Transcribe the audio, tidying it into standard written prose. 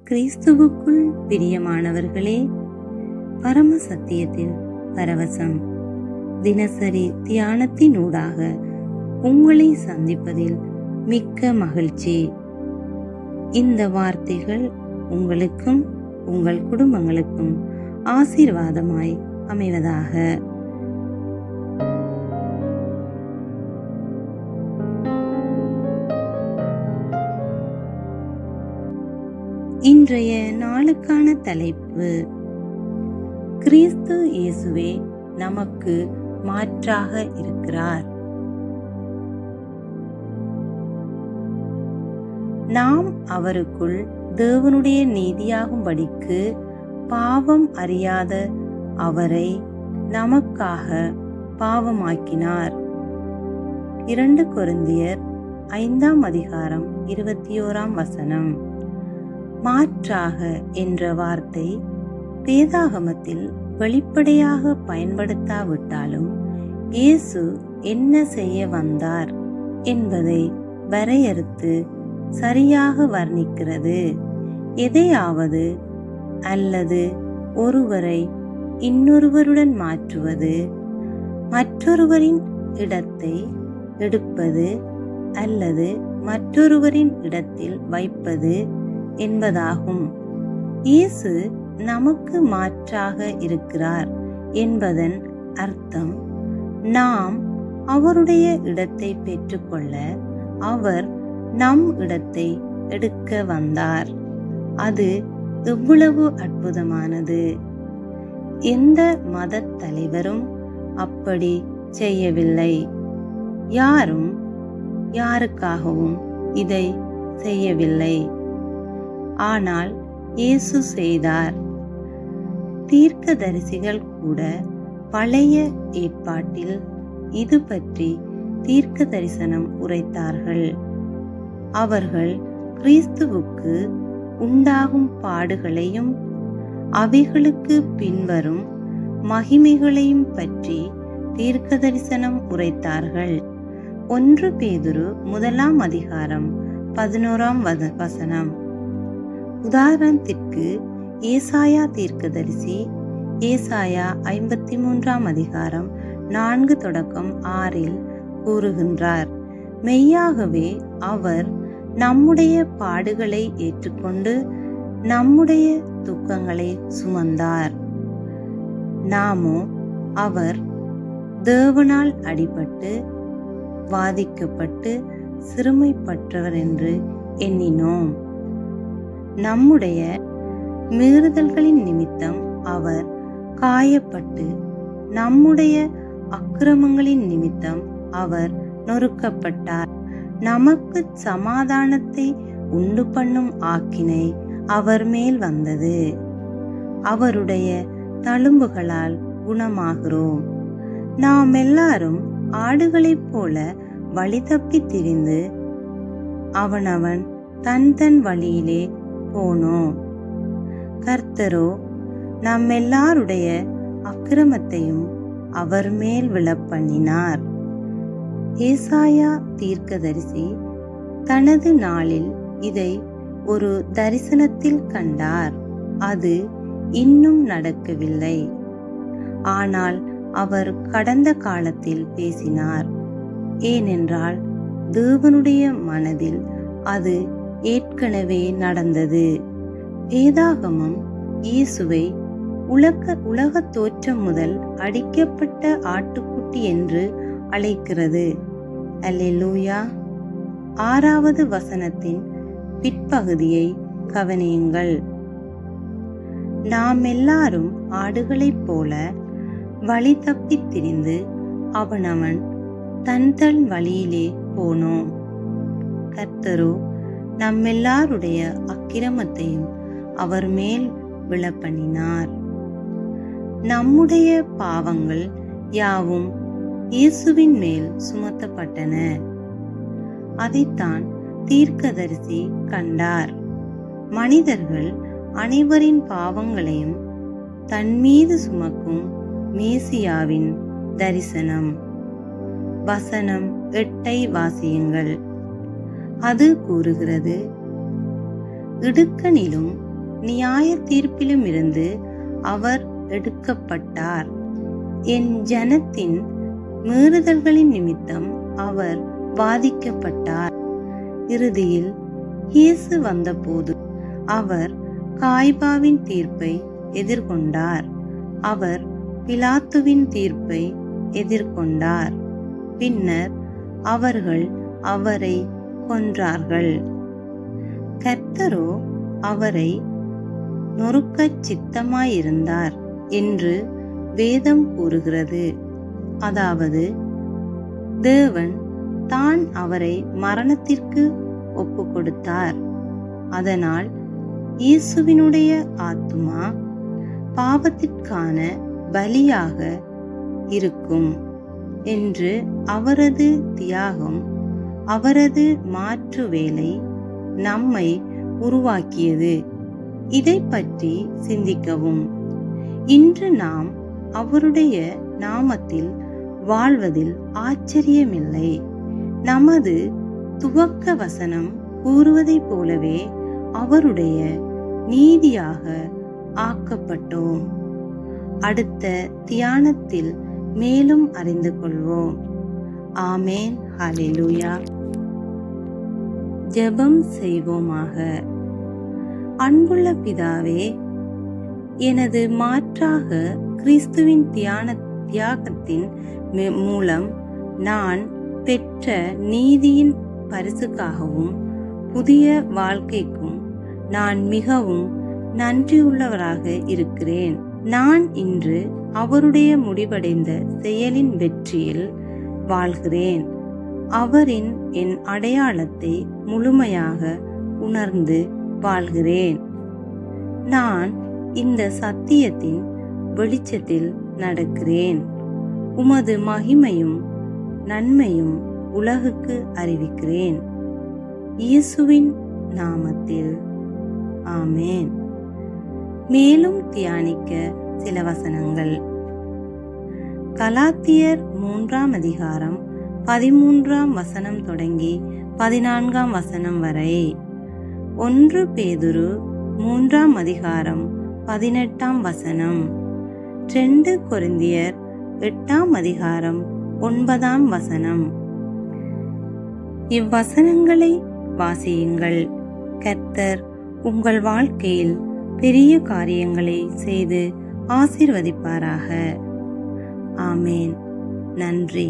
கிறிஸ்துவுக்குள் பிரியமானவர்களே, பரம சத்தியத்தில் பரவசம் தினசரி தியானத்தினூடாக உங்களை சந்திப்பதில் மிக்க மகிழ்ச்சி. இந்த வார்த்தைகள் உங்களுக்கும் உங்கள் குடும்பங்களுக்கும் ஆசீர்வாதமாய் அமைவதாக. இன்றைய நாளுக்கான தலைப்பு, கிறிஸ்து இயேசுவே நமக்கு மாற்றாக இருக்கிறார். நாம் அவருக்குள் தேவனுடைய நீதியாகும்படிக்கு பாவம் அறியாத அவரை நமக்காக பாவமாக்கினார். 2 கொரிந்தியர் 5:21. மாற்றாக என்ற வார்த்தை வேதாகமத்தில் வெளிப்படையாக பயன்படுத்தாவிட்டாலும் இயேசு என்ன செய்ய வந்தார் என்பதை வரையறுத்து சரியாக வர்ணிக்கிறது. எதையாவது அல்லது ஒருவரை இன்னொருவருடன் மாற்றுவது, மற்றொருவரின் இடத்தை எடுப்பது அல்லது மற்றொருவரின் இடத்தில் வைப்பது என்பதாகும். இயேசு நமக்கு மாற்றாக இருக்கிறார் என்பதன் அர்த்தம், நாம் அவருடைய இடத்தை பெற்றுக்கொள்ள அவர் நம் இடத்தை எடுக்க வந்தார். அது எவ்வளவு அற்புதமானது! எந்த மத தலைவரும் அப்படி செய்யவில்லை. யாரும் யாருக்காகவும் இதை செய்யவில்லை. ஆனால் இயேசு செய்தார். தீர்க்கதரிசிகள் கூட பழைய ஏற்பாட்டில் இது பற்றி தீர்க்க தரிசனம் உரைத்தார்கள். அவர்கள் கிறிஸ்துவுக்கு உண்டாகும் பாடுகளையும் அவைகளுக்கு பின்வரும் மகிமைகளையும் பற்றி தீர்க்க தரிசனம் உரைத்தார்கள். 1 பேதுரு 1:11. உதாரணத்திற்கு ஏசாயா தீர்க்கதரிசி ஏசாயா 53:4-6 கூறுகின்றார், மெய்யாகவே அவர் நம்முடைய பாடுகளை ஏற்றுக்கொண்டு நம்முடைய துக்கங்களை சுமந்தார். நாமோ அவர் தேவனால் அடிபட்டு வாதிக்கப்பட்டு சிறுமைப்பட்டவர் என்று எண்ணினோம். நம்முடைய மீறுதல்களின் நிமித்தம் அவர் காயப்பட்டு நம்முடைய அக்கிரமங்களின் நிமித்தம் அவர் நொறுக்கப்பட்டார். நமக்கு சமாதானத்தை உண்டு பண்ணும் ஆக்கினை அவர் மேல் வந்தது. அவருடைய தழும்புகளால் குணமாகிறோம். நாம் எல்லாரும் ஆடுகளைப் போல வழி தப்பி திரிந்து அவனவன் தன் வழியிலே போனோம். கர்த்தரோ நம்மெல்லாருடைய அக்கிரமத்தையும் அவர் மேல் விழப்பண்ணினார். ஏசாயா தீர்க்கதரிசி தனது நாளில் இதை ஒரு தரிசனத்தில் கண்டார். அது இன்னும் நடக்கவில்லை. ஆனால் அவர் கடந்த காலத்தில் பேசினார். ஏனென்றால் தேவனுடைய மனதில் அது ஏற்கனவே நடந்தது. வேதாகமம் இயேசுவை உலக தோற்றம் முதல் அடிக்கப்பட்ட ஆட்டுக்குட்டி என்று அழைக்கிறது. அல்லேலூயா. 6வது வசனத்தின் பிற்பகுதியை கவனியுங்கள். நாம் எல்லாரும் ஆடுகளைப் போல வழி தப்பி திரிந்து அவனவன் தன் வழியிலே போனோம். கர்த்தரோ நம்மெல்லாருடைய அக்கிரமத்தையும் அவர் மேல் விழப்பண்ணினார். நம்முடைய பாவங்கள் யாவும் இயேசுவின் மேல் சுமத்தப்பட்டன. அதைத்தான் தீர்க்கதரிசி கண்டார். மனிதர்கள் அனைவரின் பாவங்களையும் தன்மீது சுமக்கும் மேசியாவின் தரிசனம். வசனம் 8 வாசியுங்கள். அது கூறுகிறது, இடுக்கணிலும் நியாய தீர்ப்பிலுமிருந்து அவர் எடுக்கப்பட்டார். என் ஜனத்தின் மீறுதல்களின் நிமித்தம் அவர் வாதிக்கப்பட்டார். இறுதியில் இயேசு வந்தபோது அவர் காய்பாவின் தீர்ப்பை எதிர்கொண்டார். அவர் பிலாத்துவின் தீர்ப்பை எதிர்கொண்டார். பின்னர் அவர்கள் அவரை கொன்றார்கள். கர்த்தரோ அவரை நொறுக்கச் சித்தமாயிருந்தார் என்று வேதம் கூறுகிறது. அதாவது தேவன் தான் அவரை மரணத்திற்கு ஒப்பு கொடுத்தார். அதனால் இயேசுவினுடைய ஆத்துமா பாவத்திற்கான பலியாக இருக்கும் என்று அவரது தியாகம், அவரது மாற்று வேலை நம்மை உருவாக்கியது. இதை பற்றி சிந்திக்கவும். இன்று நாம் அவருடைய நாமத்தில் வாழ்வதில் ஆச்சரியமில்லை. நமது துவக்க வசனம் கூறுவதைப் போலவே அவருடைய நீதியாக ஆக்கப்பட்டோம். அடுத்த தியானத்தில் மேலும் அறிந்து கொள்வோம். ஆமேன். ஹல்லேலூயா. ஜெபம் செய்வோமாக. அன்புள்ள பிதாவே, எனது மாற்றாக கிறிஸ்துவின் தியாகத்தின் மூலம் நான் பெற்ற நீதியின் பரிசுக்காகவும் புதிய வாழ்க்கைக்கும் நான் மிகவும் நன்றியுள்ளவராக இருக்கிறேன். நான் இன்று அவருடைய முடிவடைந்த செயலின் வெற்றியில் வாழ்கிறேன். அவரின் என் அடையாளத்தை முழுமையாக உணர்ந்து வாழ்கிறேன். நான் இந்த சத்தியத்தின் வெளிச்சத்தில் நடக்கிறேன். உமது மகிமையும் நன்மையும் உலகுக்கு அறிவிக்கிறேன். இயேசுவின் நாமத்தில் ஆமேன். மேலும் தியானிக்க சில வசனங்கள். கலாத்தியர் 3 அதிகாரம் 13 தொடங்கி 14 வரை. 1 பேதுரு 3 அதிகாரம் 18 2 கொரிந்தியர் 8 அதிகாரம் 9 இவ்வசனங்களை வாசியுங்கள். கர்த்தர் உங்கள் வாழ்க்கையில் பெரிய காரியங்களை செய்து ஆசீர்வதிப்பாராக. ஆமேன். நன்றி.